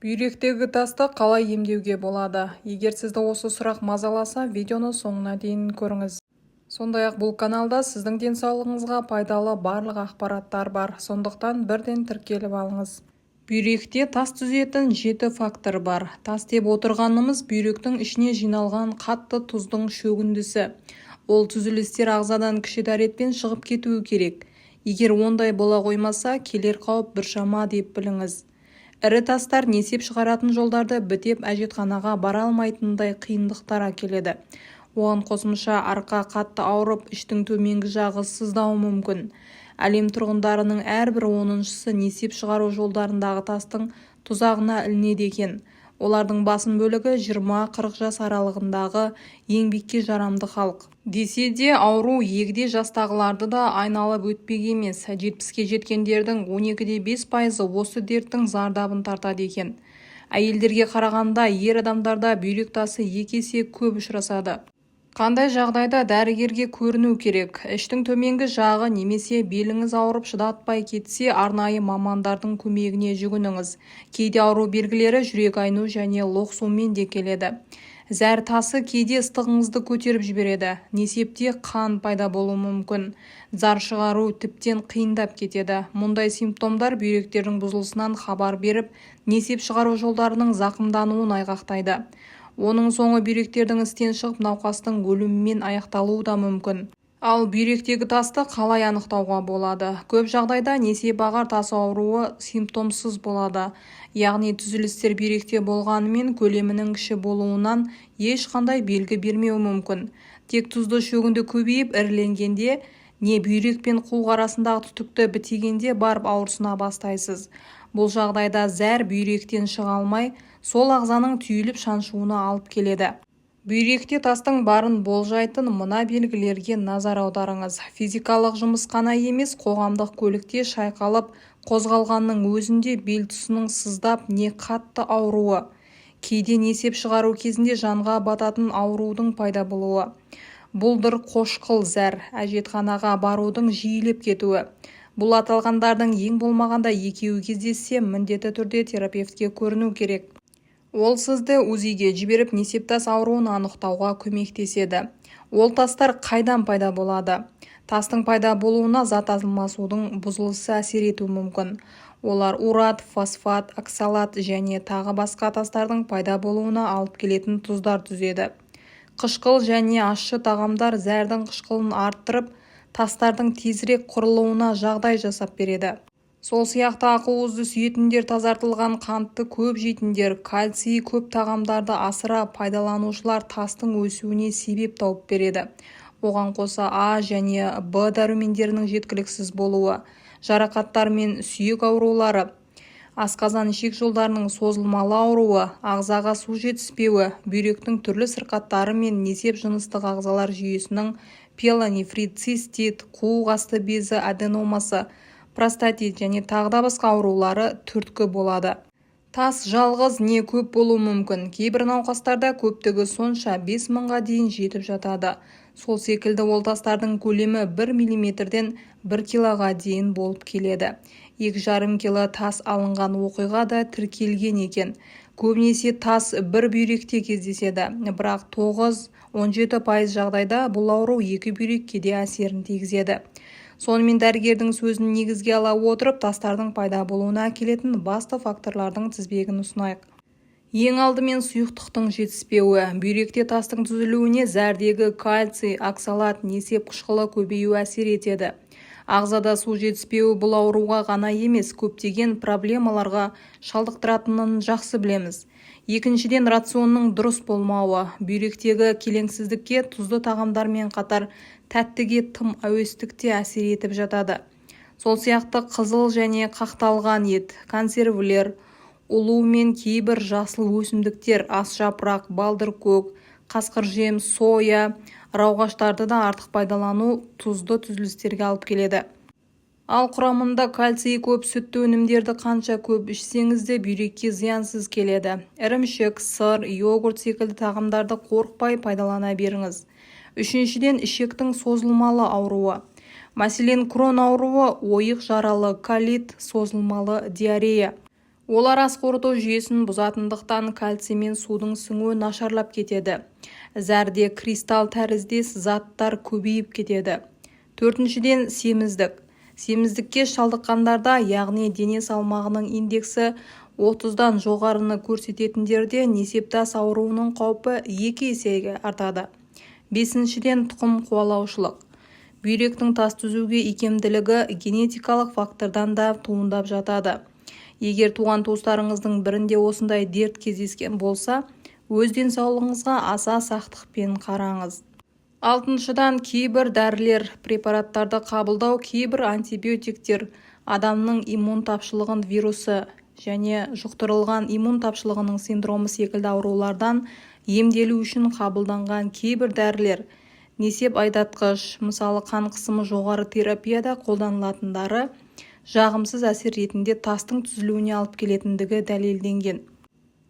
Бүйректегі тасты қалай емдеуге болады? Егер сізді осы сұрақ мазаласа, видеоны соңына дейін көріңіз. Сондай-ақ бұл каналда сіздің денсаулығыңызға пайдалы барлық ақпараттар бар, сондықтан бірден тіркеліп алыңыз. Бүйректе тас түзетін 7 фактор бар. Тас деп отырғанымыз бүйректің ішіне жиналған қатты тұздың шөгіндісі. Ол түзілістер ағзадан кіші дәретпен шығып кетуі керек. Егер ондай бола қоймаса, келер қауіп біршама деп біліңіз. Ірі тастар несеп шығаратын жолдарды бітеп әжетханаға бара алмайтындай қиындықтар әкеледі. Оған қосымша арқа қатты ауырып, іштің төменгі жағы сыздауы мүмкін. Әлем тұрғындарының әрбір 10-шысы несеп шығару жолдарындағы тастың тұзағына ілінеді екен. Олардың басым бөлігі 20-40 жас аралығындағы еңбекке жарамды халық. Десе де ауру егде жастағыларды да айналып өтпек емес. 70-ке жеткендердің 12-5% осы дерттің зардабын тартады екен. Әйелдерге қарағанда ер адамдарда бүйрек тасы 2 есе көп ұшырасады. Қандай жағдайда дәрігерге көріну керек? Іштің төменгі жағы немесе беліңіз ауырып шыдатпай кетсе, арнайы мамандардың көмегіне жүгініңіз. Кейде ауру белгілері жүрек айну және лоқсумен де келеді. Зәр тасы кейде ыстығыңызды көтеріп жібереді. Несепте қан пайда болуы мүмкін. Зар шығару тіптен қиындап кетеді. Мұндай симптомдар бүйректердің бұзылысынан хабар беріп, несеп шығару жолдарының зақымдануын айғақтайды. Оның соңы бүйректердің істен шығып, науқастың өлімімен аяқталуы да мүмкін. Ал бүйректегі тасты қалай анықтауға болады? Көп жағдайда несеп ағар тас ауруы симптомсыз болады. Яғни түзілістер бүйректе болғанымен көлемінің кіші болуынан ешқандай белгі бермеуі мүмкін. Тек тұзды шөгінді көбейіп іріленгенде, не бүйрек пен қуық арасындағы түтікті бітегенде барып ауырсына бастайсыз. Бұл жағдайда зәр бүйректен шыға алмай, сол ағзаның түйіліп шаншуына алып келеді. Бүйректе тастың барын болжайтын мына белгілерге назар аударыңыз. Физикалық жұмыс қана емес, қоғамдық көлікте шайқалып, қозғалғанның өзінде бел тұсының сыздап не қатты ауруы. Кейде несеп шығару кезінде жанға бататын аурудың пайда болуы. Бұлдыр қошқыл зәр, әжетханаға барудың жиілеп кетуі. Бұл аталғандардың ең болмағанда екеуі кездессе, міндетті түрде терапевтке көріну керек. Ол сізді УЗИге жіберіп несептас ауруын анықтауға көмектеседі. Ол тастар қайдан пайда болады? Тастың пайда болуына зат алмасудың бұзылысы әсер етуі мүмкін. Олар урат, фосфат, оксалат және тағы басқа тастардың пайда болуына алып келетін тұздар түзеді. Қышқыл және ащы тағамдар зәрдің қышқылын арттырып, тастардың тезірек құрылуына жағдай жасап береді. Сол сияқты ақуызды сүйетіндер, тазартылған қантты көп жейтіндер, кальций көп тағамдарды асыра пайдаланушылар тастың өсуіне себеп тауып береді. Оған қоса А және Б дәрумендерінің жеткіліксіз болуы, жарақаттар мен сүйек аурулары, асқазан ішек жолдарының созылмалы ауруы, ағзаға су жетіспеуі, бүйректің түрлі сырқаттары мен несеп жыныстық ағзалар жүйесінің пиелонефрит, цистит, қуық асты безі аденомасы, простатит және тағы басқа аурулары түрткі болады. Тас жалғыз не көп болуы мүмкін. Кейбір науқастарда көптігі сонша 5000-ға дейін жетіп жатады. Сол секілді ол тастардың көлемі 1 мм-ден 1 кг дейін болып келеді. 2,5 кг тас алынған оқиға да тіркелген екен. Көбінесе тас бір бүйректе кездеседі, бірақ 9-17% жағдайда бұл ауру екі бүйрекке де әсерін тигізеді. Сонымен дәрігердің сөзін негізге ала отырып, тастардың пайда болуына әкелетін басты факторлардың тізбегін ұсынайық. Ең алдымен сұйықтықтың жетіспеуі. Бүйректе тастың түзілуіне зәрдегі кальций, оксалат, несеп қышқылы көбею әсер етеді. Ағзада су жетіспеуі бұл ауруға ғана емес, көптеген проблемаларға шалдықтыратынын жақсы білеміз. Екіншіден, рационның дұрыс болмауы. Бүйректегі келеңсіздікке тұзды тағамдармен қатар тәттіге тым әуестікте әсер етіп жатады. Сол сияқты қызыл және қақталған ет, консервілер, улу мен кейбір жасыл өсімдіктер, ас жапырақ, балдыр көк, қасқыр жем, соя, рауғаштарды да артық пайдалану тұзды түзілістерге алып келеді. Ал құрамында кальций көп сүтті өнімдерді қанша көп ішсеңіз де бүйрекке зиянсыз келеді. Ірімшік, сыр, йогурт секілді тағамдарды қорықпай пайдалана беріңіз. Үшіншіден, ішектің созылмалы ауруы. Мәселен, крон ауруы, ойық жаралы, колит, созылмалы диарея. Олар ас қорыту жүйесін бұзатындықтан кальций мен судың сіңуі нашарлап кетеді. Зәрде кристалл тәріздес заттар көбейіп кетеді. Төртіншіден, семіздік. Семіздікке шалдыққандарда, яғни дене салмағының индексі 30-дан жоғарыны көрсететіндерде несептас ауруының қаупі 2 есеге артады. Бесіншіден, тұқым қуалаушылық. Бүйректің тас түзуге икемділігі генетикалық фактордан да туындап жатады. Егер туған туыстарыңыздың бірінде осындай дерт кездескен болса, өз денсаулығыңызға аса сақтықпен қараңыз. Алтыншыдан, кейбір дәрілер, препараттарды қабылдау, кейбір антибиотиктер адамның иммун тапшылығын вирусы және жұқтырылған иммун тапшылығының синдромы секілді аурулардан емделу үшін қабылданған кейбір дәрілер, несеп айдатқыш, мысалы қан қысымы жоғары терапияда қолданылатындары, жағымсыз әсер ретінде тастың түзілуіне алып келетіндігі дәлелденген.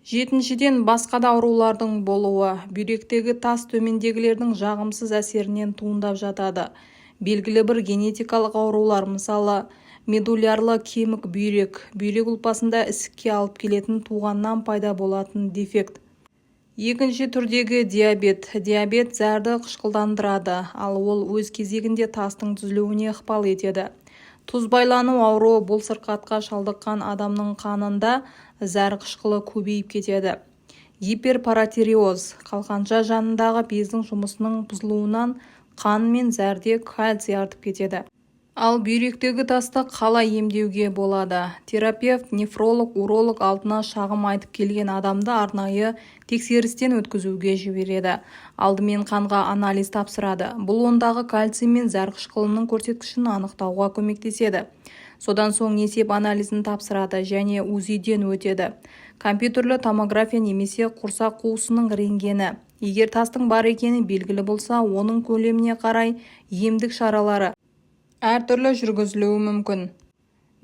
Жетіншіден, басқа да аурулардың болуы, бүйректегі тас төмендегілердің жағымсыз әсерінен туындап жатады. Белгілі бір генетикалық аурулар, мысалы медулярлы кемік бүйрек ұлпасында ісікке алып келетін туғаннан пайда болатын дефект. Екінші түрдегі диабет. Диабет зәрді қышқылдандырады, ал ол өз кезегінде тастың түзілуіне ықпал етеді. Тұз байлану ауруы бұл сырқатқа шалдыққан адамның қанында зәр қышқылы көбейіп кетеді. Гиперпаратиреоз. Қалқанша жанындағы бездің жұмысының бұзылуынан қан мен зәрде кальций артып кетеді. Ал бүйректегі тасты қалай емдеуге болады? Терапевт, нефролог, уролог алдына шағым айтып келген адамды арнайы тексерістен өткізуге жібереді. Алдымен қанға анализ тапсырады. Бұл ондағы кальций мен зәр қышқылының көрсеткішін анықтауға көмектеседі. Содан соң несеп анализін тапсырады және УЗИ-ден өтеді. Компьютерлі томография немесе құрсақ қуысының рентгені. Егер тастың бар екені белгілі болса, оның көлеміне қарай емдік шаралары әртүрлі жүргізілуі мүмкін.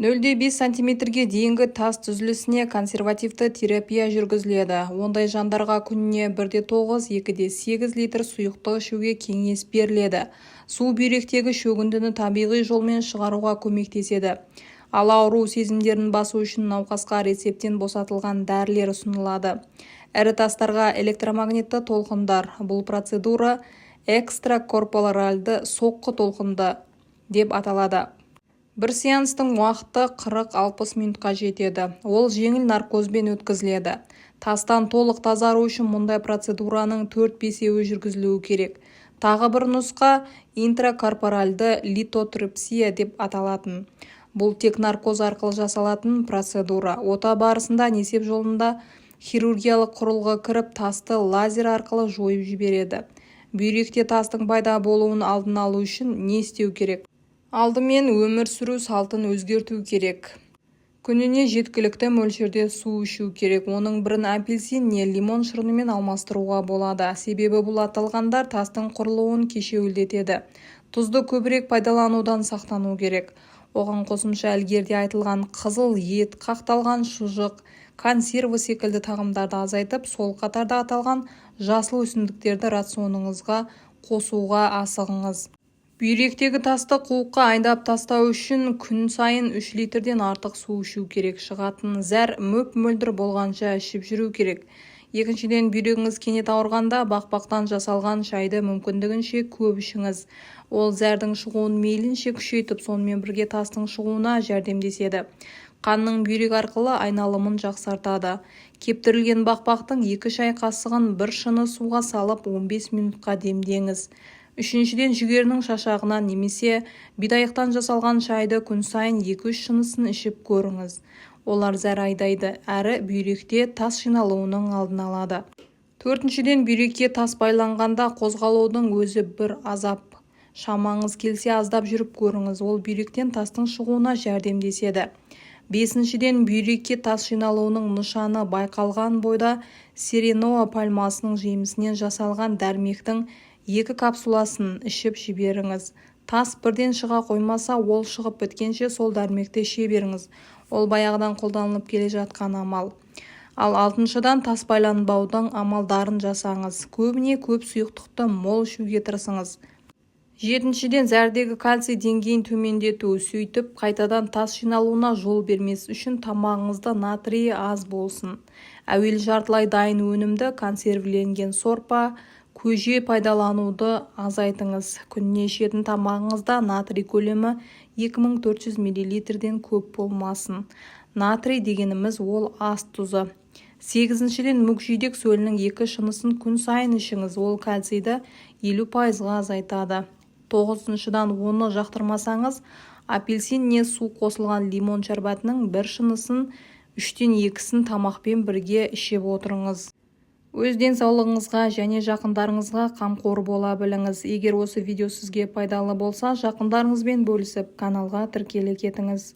0,5 см-ге дейінгі тас түзілісіне консервативті терапия жүргізіледі. Ондай жандарға күніне 1,9-2,8 литр сұйықтық ішуге кеңес беріледі. Су бүйректегі шөгіндіні табиғи жолмен шығаруға көмектеседі. Ал ауру сезімдерін басу үшін науқасқа рецептен босатылған дәрілер ұсынылады. Ірі тастарға электромагнитті толқындар. Бұл процедура экстракорпоральды соққы толқынды деп аталады. Бір сеанстың уақыты 40-60 минутқа жетеді. Ол жеңіл наркозбен өткізіледі. Тастан толық тазару үшін мұндай процедураның 4-5-еуі жүргізілуі керек. Тағы бір нұсқа интракорпоральды литотрипсия деп аталатын. Бұл тек наркоз арқылы жасалатын процедура. Ота барысында несеп жолында хирургиялық құрылғы кіріп, тасты лазер арқылы жойып жібереді. Бүйректе тастың пайда болуын алдын алу үшін не істеу керек? Алдымен өмір сүру салтын өзгерту керек. Күніне жеткілікті мөлшерде су ішу керек. Оның бірін апельсин не лимон шырынымен алмастыруға болады. Себебі бұл аталғандар тастың құрылуын кешеуілдетеді. Тұзды көбірек пайдаланудан сақтану керек. Оған қосымша ілгерде айтылған қызыл ет, қақталған шұжық, консерві секілді тағамдарды азайтып, сол қатарда аталған жасыл өсімдіктерді рационыңызға қосуға асығыңыз. Бүйректегі тасты қуыққа айдап тастау үшін күн сайын 3 литрден артық су ішу керек. Шығатын зәр мөп-мөлдір болғанша ішіп жүру керек. Екіншіден, бүйрегіңіз кенет ауырғанда бақбақтан жасалған шайды мүмкіндігінше көп ішіңіз. Ол зәрдің шығуын мейлінше күшейтіп, сонымен бірге тастың шығуына жәрдемдеседі. Қанның бүйрек арқылы айналымын жақсартады. Кептірілген бақбақтың 2 шай қасығын бір шыны суға салып 15 минутқа демдеңіз. Үшіншіден, жүгерінің шашағынан немесе бидайықтан жасалған шайды күн сайын 2-3 шынысын ішіп көріңіз. Олар зәр айдайды, әрі бүйректе тас жиналуының алдын алады. Төртіншіден, бүйрекке тас байланғанда қозғалудың өзі бір азап. Шамаңыз келсе аздап жүріп көріңіз, ол бүйректен тастың шығуына жәрдемдеседі. Бесіншіден, бүйрекке тас жиналуының нышаны байқалған бойда сиреноа пальмасының жемісінен жасалған дәрмектің 2 капсуласын ішіп жіберіңіз. Тас бірден шыға қоймаса, ол шығып біткенше сол дәрмекті іше беріңіз. Ол баяғыдан қолданылып келе жатқан амал. Ал алтыншыдан, тас байланбаудың амалдарын жасаңыз. Көбіне көп сұйықтықты мол ішуге тырысыңыз. Жетіншіден, зәрдегі кальций деңгейін төмендету, сөйтіп қайтадан тас жиналуына жол бермес үшін тамағыңызда натрийі аз болсын. Әуелі жартылай дайын өнімді, консервіленген сорпа, көже пайдалануды азайтыңыз. Күніне ішетін тамағыңызда натрий көлемі 2400 мл-ден көп болмасын. Натрий дегеніміз ол ас тұзы. 8-ден, мүкжидек сөлінің 2 шынысын күн сайын ішіңіз, ол кальцийді 50%-ға азайтады. 9-дан, оны жақтырмасаңыз, апельсин не су қосылған лимон шәрбатының 1 шынысын 3-тен 2-сін тамақпен бірге ішіп отырыңыз. Өз денсаулығыңызға және жақындарыңызға қамқор бола біліңіз. Егер осы видео сізге пайдалы болса, жақындарыңызбен бөлісіп, каналға тіркеле кетіңіз.